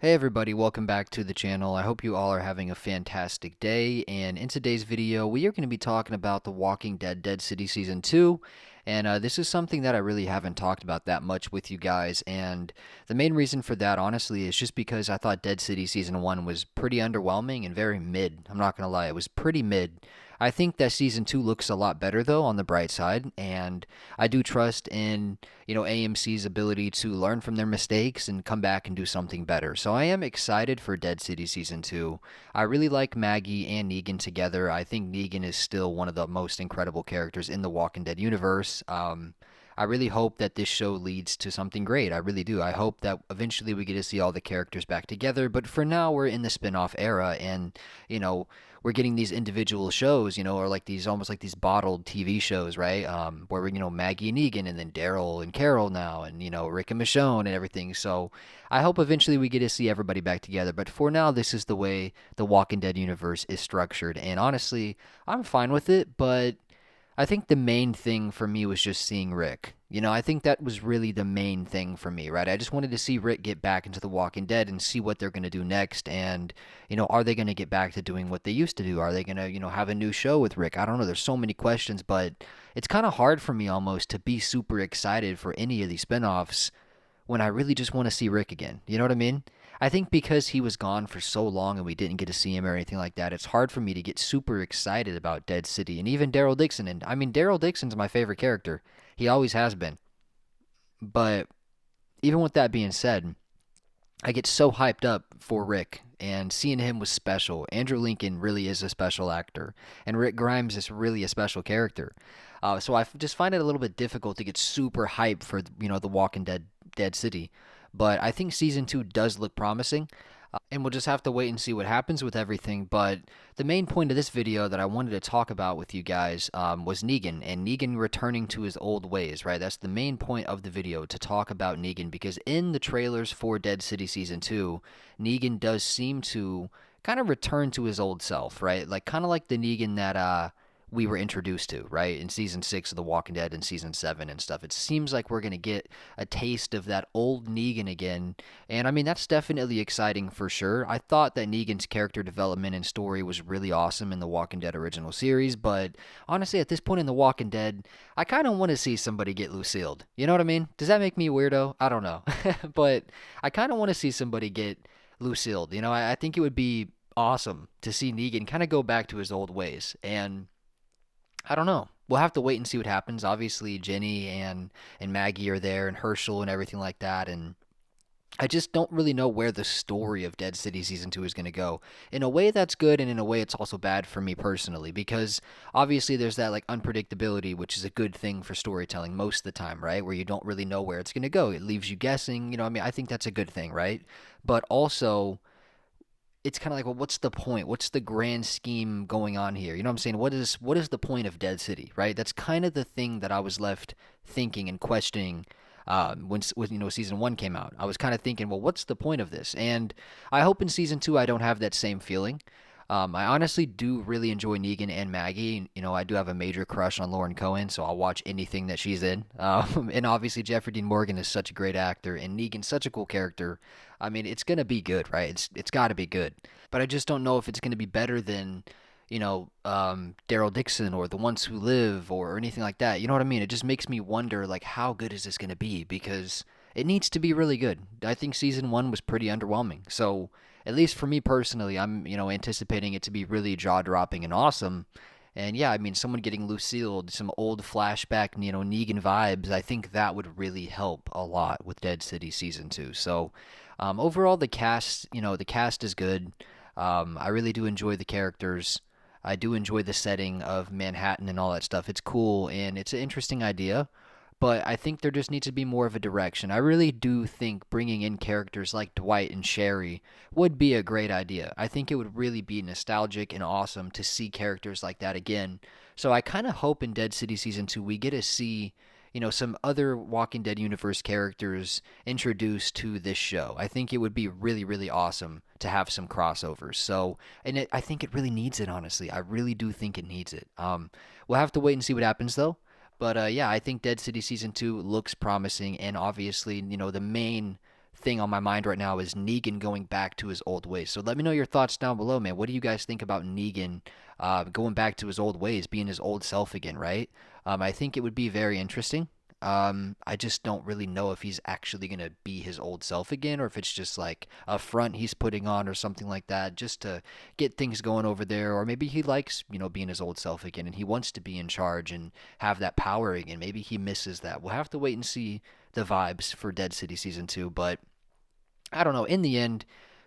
Hey everybody, welcome back to the channel. I hope you all are having a fantastic day. And in today's video, we are going to be talking about The Walking Dead Dead City Season 2. And this is something that I really haven't talked about that much with you guys. And the main reason for that, honestly, is just because I thought Dead City Season 1 was pretty underwhelming and very mid. I'm not going to lie, it was pretty mid. I think that Season 2 looks a lot better, though, on the bright side. And I do trust in AMC's ability to learn from their mistakes and come back and do something better. So I am excited for Dead City Season 2. I really like Maggie and Negan together. I think Negan is still one of the most incredible characters in the Walking Dead universe. I really hope that this show leads to something great. I really do. I hope that eventually we get to see all the characters back together. But for now, we're in the spin off era, and, you know, we're getting these individual shows, or like these almost like these bottled TV shows, right? Where Maggie and Negan, and then Daryl and Carol now, and Rick and Michonne and everything. So I hope eventually we get to see everybody back together. But for now, this is the way the Walking Dead universe is structured, and honestly, I'm fine with it. But I think the main thing for me was just seeing Rick. I think that was really the main thing for me, right? I just wanted to see Rick get back into The Walking Dead and see what they're going to do next. And, are they going to get back to doing what they used to do? Are they going to, have a new show with Rick? I don't know. There's so many questions, but it's kind of hard for me almost to be super excited for any of these spinoffs when I really just want to see Rick again. You know what I mean? I think because he was gone for so long and we didn't get to see him or anything like that, it's hard for me to get super excited about Dead City and even Daryl Dixon. And I mean, Daryl Dixon's my favorite character. He always has been. But even with that being said, I get so hyped up for Rick, and seeing him was special. Andrew Lincoln really is a special actor, and Rick Grimes is really a special character. So I just find it a little bit difficult to get super hyped for the Walking Dead Dead City. But I think season 2 does look promising. And we'll just have to wait and see what happens with everything. But the main point of this video that I wanted to talk about with you guys was Negan, and Negan returning to his old ways, right? That's the main point of the video, to talk about Negan, because in the trailers for Dead City Season 2, Negan does seem to kind of return to his old self, right? Like, kind of like the Negan that we were introduced to, right? In season 6 of The Walking Dead and season 7 and stuff. It seems like we're going to get a taste of that old Negan again. And I mean, that's definitely exciting for sure. I thought that Negan's character development and story was really awesome in The Walking Dead original series, but honestly, at this point in The Walking Dead, I kind of want to see somebody get Lucille. You know what I mean? Does that make me a weirdo? I don't know. But I kind of want to see somebody get Lucille. I think it would be awesome to see Negan kind of go back to his old ways. And I don't know. We'll have to wait and see what happens. Obviously, Jenny and Maggie are there, and Herschel and everything like that, and I just don't really know where the story of Dead City Season 2 is going to go. In a way, that's good, and in a way, it's also bad for me personally, because obviously there's that like unpredictability, which is a good thing for storytelling most of the time, right? Where you don't really know where it's going to go. It leaves you guessing. I mean, I think that's a good thing, right? But also, it's kind of like, well, what's the point? What's the grand scheme going on here? You know what I'm saying? What is the point of Dead City, right? That's kind of the thing that I was left thinking and questioning when season 1 came out. I was kind of thinking, well, what's the point of this? And I hope in season 2 I don't have that same feeling. I honestly do really enjoy Negan and Maggie. I do have a major crush on Lauren Cohen, so I'll watch anything that she's in. And obviously, Jeffrey Dean Morgan is such a great actor, and Negan's such a cool character. I mean, it's gonna be good, right? It's got to be good. But I just don't know if it's gonna be better than Daryl Dixon or The Ones Who Live or anything like that. You know what I mean? It just makes me wonder, like, how good is this gonna be? Because it needs to be really good. I think season 1 was pretty underwhelming. So at least for me personally, I'm anticipating it to be really jaw dropping and awesome. And yeah, I mean, someone getting Lucille, some old flashback, Negan vibes. I think that would really help a lot with Dead City Season 2. So overall, the cast is good. I really do enjoy the characters. I do enjoy the setting of Manhattan and all that stuff. It's cool and it's an interesting idea, but I think there just needs to be more of a direction. I really do think bringing in characters like Dwight and Sherry would be a great idea. I think it would really be nostalgic and awesome to see characters like that again. So I kind of hope in Dead City Season 2 we get to see, some other Walking Dead universe characters introduced to this show. I think it would be really, really awesome to have some crossovers. So, I think it really needs it, honestly. I really do think it needs it. We'll have to wait and see what happens, though. But yeah, I think Dead City Season 2 looks promising, and obviously, the main thing on my mind right now is Negan going back to his old ways. So let me know your thoughts down below, man. What do you guys think about Negan going back to his old ways, being his old self again, right? I think it would be very interesting. I just don't really know if he's actually going to be his old self again, or if it's just like a front he's putting on or something like that just to get things going over there. Or maybe he likes, being his old self again and he wants to be in charge and have that power again. Maybe he misses that. We'll have to wait and see the vibes for Dead City Season 2, but I don't know. In the end,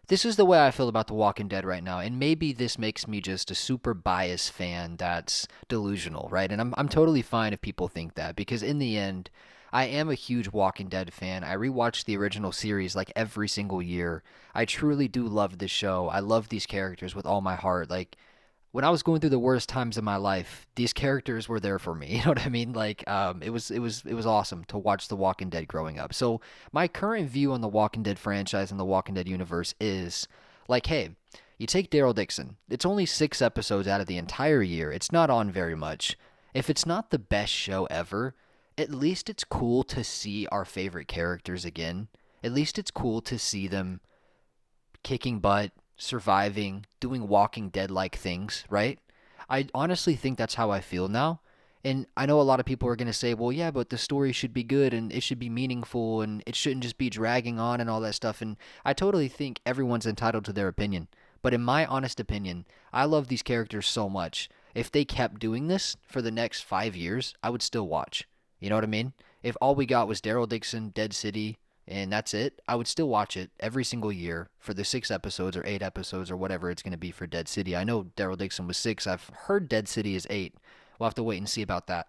this is the way I feel about The Walking Dead right now, and maybe this makes me just a super biased fan that's delusional, right? And I'm totally fine if people think that, because in the end, I am a huge Walking Dead fan. I rewatch the original series like every single year. I truly do love this show. I love these characters with all my heart. Like, when I was going through the worst times of my life, these characters were there for me. You know what I mean? Like, it was awesome to watch The Walking Dead growing up. So my current view on the Walking Dead franchise and the Walking Dead universe is like, hey, you take Daryl Dixon. It's only 6 episodes out of the entire year. It's not on very much. If it's not the best show ever, at least it's cool to see our favorite characters again. At least it's cool to see them kicking butt, surviving, doing Walking Dead like things, right? I honestly think that's how I feel now. And I know a lot of people are going to say, well, yeah, but the story should be good and it should be meaningful and it shouldn't just be dragging on and all that stuff. And I totally think everyone's entitled to their opinion. But in my honest opinion, I love these characters so much. If they kept doing this for the next 5 years, I would still watch. You know what I mean? If all we got was Daryl Dixon, Dead City, and that's it, I would still watch it every single year for the 6 episodes or 8 episodes or whatever it's going to be for Dead City. I know Daryl Dixon was 6. I've heard Dead City is 8. We'll have to wait and see about that.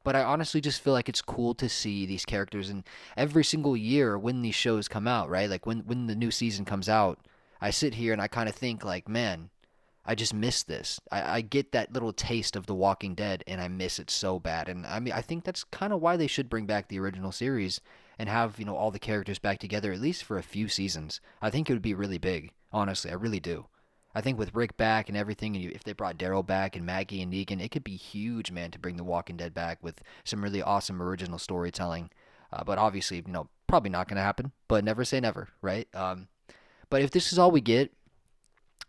But I honestly just feel like it's cool to see these characters, and every single year when these shows come out, right? Like when the new season comes out, I sit here and I kind of think like, man, I just miss this. I get that little taste of The Walking Dead, and I miss it so bad. And I mean, I think that's kind of why they should bring back the original series and have, all the characters back together at least for a few seasons. I think it would be really big. Honestly, I really do. I think with Rick back and everything, and if they brought Daryl back and Maggie and Negan, it could be huge, man, to bring The Walking Dead back with some really awesome original storytelling. But obviously, probably not going to happen. But never say never, right? But if this is all we get,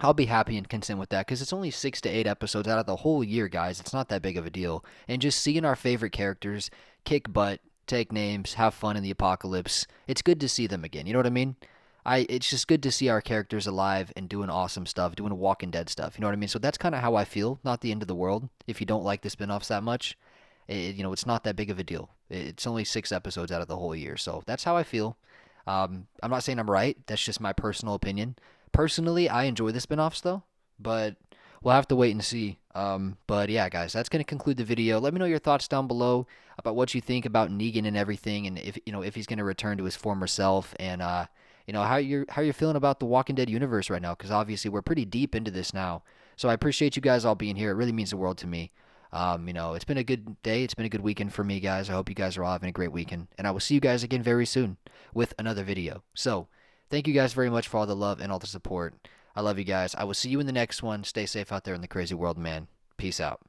I'll be happy and content with that, because it's only 6 to 8 episodes out of the whole year, guys. It's not that big of a deal. And just seeing our favorite characters kick butt, take names, have fun in the apocalypse, it's good to see them again. You know what I mean? It's just good to see our characters alive and doing awesome stuff, doing Walking Dead stuff. You know what I mean? So that's kind of how I feel. Not the end of the world if you don't like the spin-offs that much. It's not that big of a deal. It's only 6 episodes out of the whole year. So that's how I feel. I'm not saying I'm right. That's just my personal opinion. Personally, I enjoy the spin-offs though, but we'll have to wait and see. But yeah, guys, that's going to conclude the video. Let me know your thoughts down below about what you think about Negan and everything, and if he's going to return to his former self, and how you're feeling about the Walking Dead universe right now, because obviously we're pretty deep into this now. So I appreciate you guys all being here. It really means the world to me. It's been a good day. It's been a good weekend for me, guys. I hope you guys are all having a great weekend, and I will see you guys again very soon with another video. So thank you guys very much for all the love and all the support. I love you guys. I will see you in the next one. Stay safe out there in the crazy world, man. Peace out.